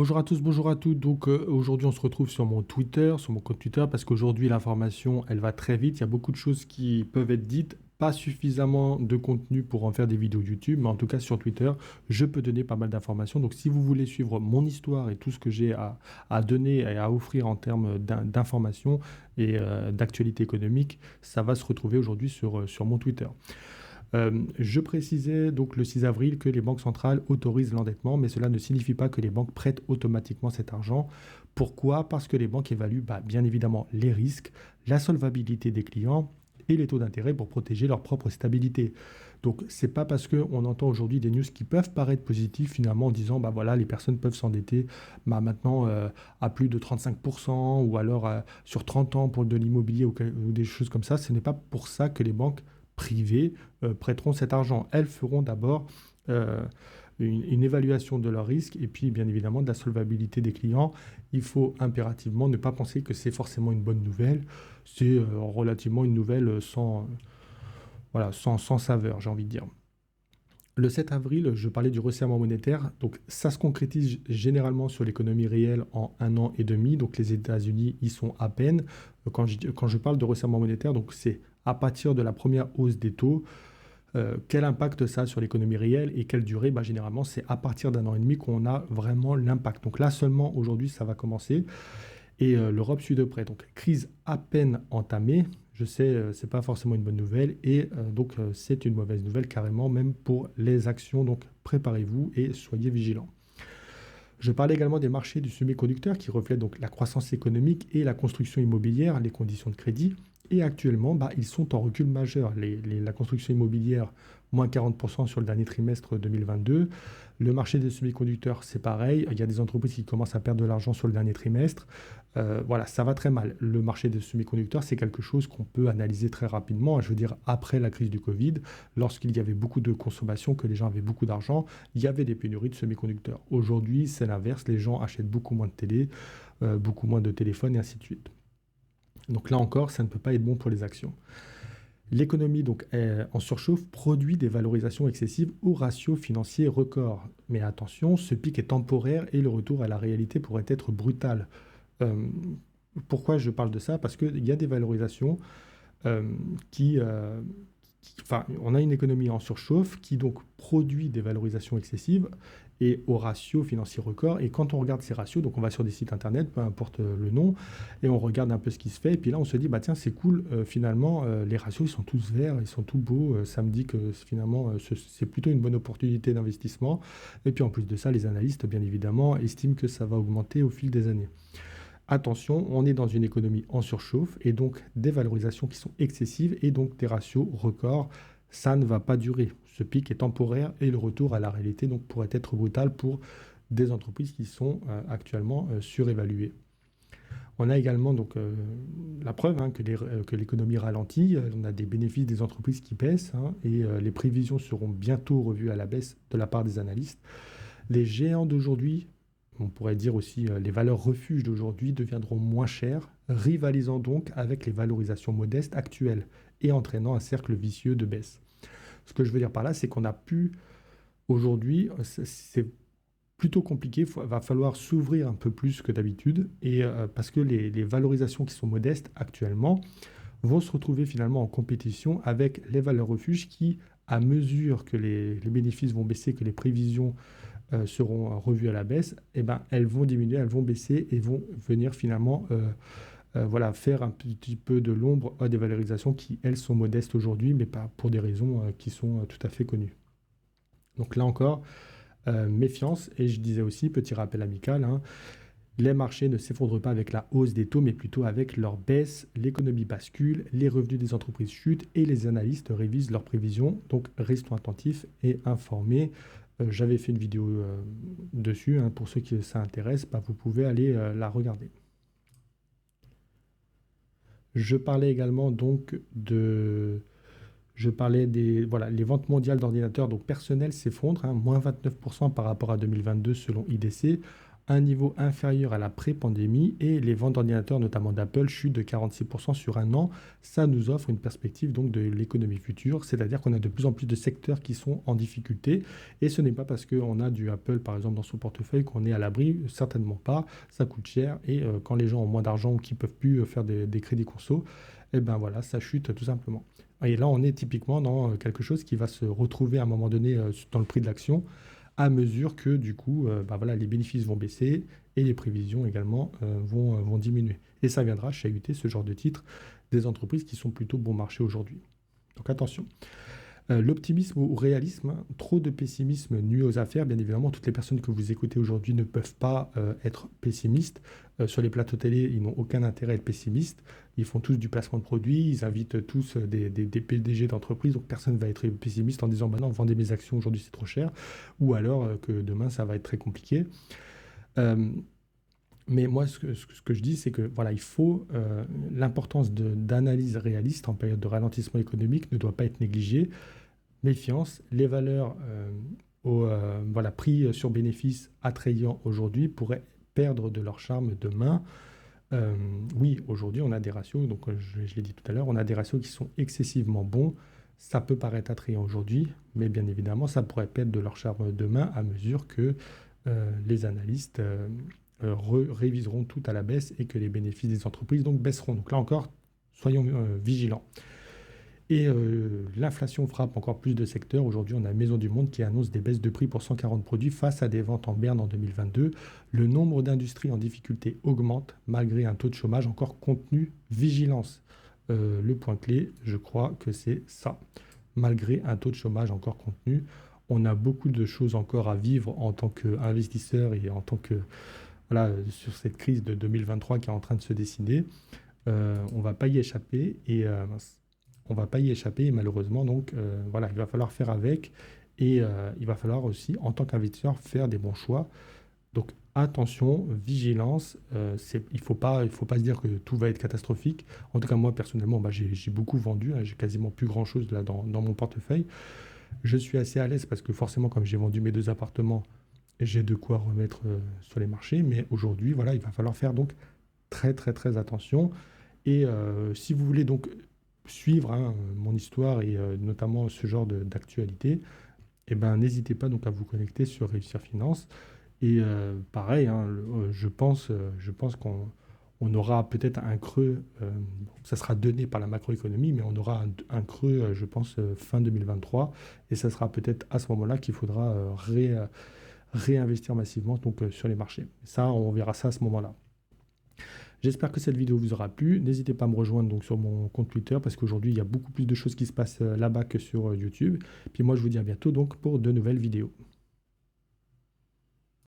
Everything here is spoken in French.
Bonjour à tous, bonjour à toutes. Donc aujourd'hui, on se retrouve sur mon Twitter, sur mon compte Twitter, parce qu'aujourd'hui, l'information, elle va très vite. Il y a beaucoup de choses qui peuvent être dites, pas suffisamment de contenu pour en faire des vidéos YouTube, mais en tout cas sur Twitter, je peux donner pas mal d'informations. Donc si vous voulez suivre mon histoire et tout ce que j'ai à donner et à offrir en termes d'informations et d'actualité économique, ça va se retrouver aujourd'hui sur mon Twitter. Je précisais donc le 6 avril que les banques centrales autorisent l'endettement, mais cela ne signifie pas que les banques prêtent automatiquement cet argent. Pourquoi? Parce que les banques évaluent bien évidemment les risques, la solvabilité des clients et les taux d'intérêt pour protéger leur propre stabilité. Donc c'est pas parce qu'on entend aujourd'hui des news qui peuvent paraître positives finalement en disant bah voilà les personnes peuvent s'endetter maintenant à plus de 35% ou alors sur 30 ans pour de l'immobilier ou des choses comme ça. Ce n'est pas pour ça que les banques privées prêteront cet argent. Elles feront d'abord euh, une évaluation de leurs risques et puis bien évidemment de la solvabilité des clients. Il faut impérativement ne pas penser que c'est forcément une bonne nouvelle. C'est relativement une nouvelle voilà, sans saveur, j'ai envie de dire. Le 7 avril, je parlais du resserrement monétaire. Donc, ça se concrétise généralement sur l'économie réelle en 1 an et demi. Donc, les États-Unis y sont à peine. Quand je parle de resserrement monétaire, donc c'est à partir de la première hausse des taux. Quel impact ça a sur l'économie réelle et quelle durée? Généralement, c'est à partir d'1 an et demi qu'on a vraiment l'impact. Donc là seulement, aujourd'hui, ça va commencer. Et l'Europe suit de près. Donc, crise à peine entamée. Je sais, c'est pas forcément une bonne nouvelle. Et c'est une mauvaise nouvelle carrément, même pour les actions. Donc, préparez-vous et soyez vigilants. Je parlais également des marchés du semi-conducteur qui reflètent donc la croissance économique et la construction immobilière, les conditions de crédit. Et actuellement, ils sont en recul majeur. La construction immobilière, moins 40% sur le dernier trimestre 2022. Le marché des semi-conducteurs, c'est pareil. Il y a des entreprises qui commencent à perdre de l'argent sur le dernier trimestre. Voilà, ça va très mal. Le marché des semi-conducteurs, c'est quelque chose qu'on peut analyser très rapidement. Je veux dire, après la crise du Covid, lorsqu'il y avait beaucoup de consommation, que les gens avaient beaucoup d'argent, il y avait des pénuries de semi-conducteurs. Aujourd'hui, c'est l'inverse. Les gens achètent beaucoup moins de télé, beaucoup moins de téléphones et ainsi de suite. Donc là encore, ça ne peut pas être bon pour les actions. L'économie donc en surchauffe produit des valorisations excessives au ratio financier record. Mais attention, ce pic est temporaire et le retour à la réalité pourrait être brutal. Euh, Pourquoi je parle de ça? Parce qu'il y a des valorisations euh, qui, enfin, on a une économie en surchauffe qui donc produit des valorisations excessives et au ratio financier record. Et quand on regarde ces ratios, donc on va sur des sites internet, peu importe le nom, et on regarde un peu ce qui se fait. Et puis là, on se dit, bah tiens, c'est cool, finalement, les ratios, ils sont tous verts, ils sont tout beaux. Ça me dit que finalement, c'est plutôt une bonne opportunité d'investissement. Et puis en plus de ça, les analystes, bien évidemment, estiment que ça va augmenter au fil des années. Attention, on est dans une économie en surchauffe et donc des valorisations qui sont excessives et donc des ratios records. Ça ne va pas durer. Ce pic est temporaire et le retour à la réalité donc pourrait être brutal pour des entreprises qui sont actuellement surévaluées. On a également donc la preuve que l'économie ralentit. On a des bénéfices des entreprises qui baissent et les prévisions seront bientôt revues à la baisse de la part des analystes. Les géants d'aujourd'hui, on pourrait dire aussi les valeurs refuges d'aujourd'hui deviendront moins chères, rivalisant donc avec les valorisations modestes actuelles et entraînant un cercle vicieux de baisse. Ce que je veux dire par là, c'est qu'on a pu aujourd'hui, c'est plutôt compliqué, il va falloir s'ouvrir un peu plus que d'habitude, et parce que les valorisations qui sont modestes actuellement vont se retrouver finalement en compétition avec les valeurs refuges qui, à mesure que les bénéfices vont baisser, que les prévisions seront revues à la baisse, eh ben, elles vont diminuer, elles vont baisser et vont venir finalement voilà, faire un petit peu de l'ombre à des valorisations qui, elles, sont modestes aujourd'hui, mais pas pour des raisons qui sont tout à fait connues. Donc là encore, méfiance, et je disais aussi, petit rappel amical, les marchés ne s'effondrent pas avec la hausse des taux, mais plutôt avec leur baisse. L'économie bascule, les revenus des entreprises chutent et les analystes révisent leurs prévisions. Donc restons attentifs et informés. J'avais fait une vidéo dessus. Pour ceux qui ça intéresse, vous pouvez aller la regarder. Je parlais également donc de... Je parlais des voilà, les ventes mondiales d'ordinateurs donc personnels s'effondrent, moins 29% par rapport à 2022 selon IDC. un niveau inférieur à la pré-pandémie et les ventes d'ordinateurs, notamment d'Apple, chutent de 46% sur un an. Ça nous offre une perspective donc de l'économie future, c'est-à-dire qu'on a de plus en plus de secteurs qui sont en difficulté et ce n'est pas parce qu'on a du Apple par exemple dans son portefeuille qu'on est à l'abri, certainement pas, ça coûte cher et quand les gens ont moins d'argent ou qui ne peuvent plus faire des crédits conso, et ben voilà, ça chute tout simplement. Et là, on est typiquement dans quelque chose qui va se retrouver à un moment donné dans le prix de l'action à mesure que du coup, bah voilà, les bénéfices vont baisser et les prévisions également vont diminuer. Et ça viendra chahuter ce genre de titres des entreprises qui sont plutôt bon marché aujourd'hui. Donc attention. L'optimisme ou réalisme, hein, trop de pessimisme nuit aux affaires. Bien évidemment, toutes les personnes que vous écoutez aujourd'hui ne peuvent pas être pessimistes. Sur les plateaux télé, ils n'ont aucun intérêt à être pessimistes. Ils font tous du placement de produits, ils invitent tous des PDG d'entreprise, donc personne ne va être pessimiste en disant bah non, vendez mes actions aujourd'hui c'est trop cher, ou alors que demain ça va être très compliqué. Euh, mais moi, ce que je dis, c'est que voilà, il faut l'importance d'analyse réaliste en période de ralentissement économique ne doit pas être négligée. Méfiance, les valeurs au voilà, prix sur bénéfice attrayant aujourd'hui pourraient perdre de leur charme demain. Oui, aujourd'hui, on a des ratios, donc je l'ai dit tout à l'heure, on a des ratios qui sont excessivement bons. Ça peut paraître attrayant aujourd'hui, mais bien évidemment, ça pourrait perdre de leur charme demain à mesure que les analystes réviseront tout à la baisse et que les bénéfices des entreprises donc baisseront. Donc là encore, soyons vigilants. Et l'inflation frappe encore plus de secteurs. Aujourd'hui, on a Maison du Monde qui annonce des baisses de prix pour 140 produits face à des ventes en berne en 2022. Le nombre d'industries en difficulté augmente malgré un taux de chômage encore contenu. Vigilance. Le point clé, je crois que c'est ça. Malgré un taux de chômage encore contenu, on a beaucoup de choses encore à vivre en tant qu'investisseur et en tant que, voilà, sur cette crise de 2023 qui est en train de se dessiner. On ne va pas y échapper et on va pas y échapper et malheureusement donc voilà, il va falloir faire avec et il va falloir aussi en tant qu'investisseur faire des bons choix. Donc attention, vigilance, il faut pas se dire que tout va être catastrophique. En tout cas moi personnellement bah, j'ai beaucoup vendu, hein, j'ai quasiment plus grand chose là dans mon portefeuille. Je suis assez à l'aise parce que forcément comme j'ai vendu mes 2 appartements, j'ai de quoi remettre sur les marchés, mais aujourd'hui voilà, il va falloir faire donc très très très attention. Et si vous voulez donc suivre hein, mon histoire et notamment ce genre d'actualité, eh ben, n'hésitez pas donc à vous connecter sur Réussir Finance. Et pareil, hein, je pense qu'on aura peut-être un creux, ça sera donné par la macroéconomie, mais on aura un creux, je pense, fin 2023. Et ça sera peut-être à ce moment-là qu'il faudra réinvestir massivement donc, sur les marchés. Ça, on verra ça à ce moment-là. J'espère que cette vidéo vous aura plu. N'hésitez pas à me rejoindre donc sur mon compte Twitter parce qu'aujourd'hui, il y a beaucoup plus de choses qui se passent là-bas que sur YouTube. Puis moi, je vous dis à bientôt donc pour de nouvelles vidéos.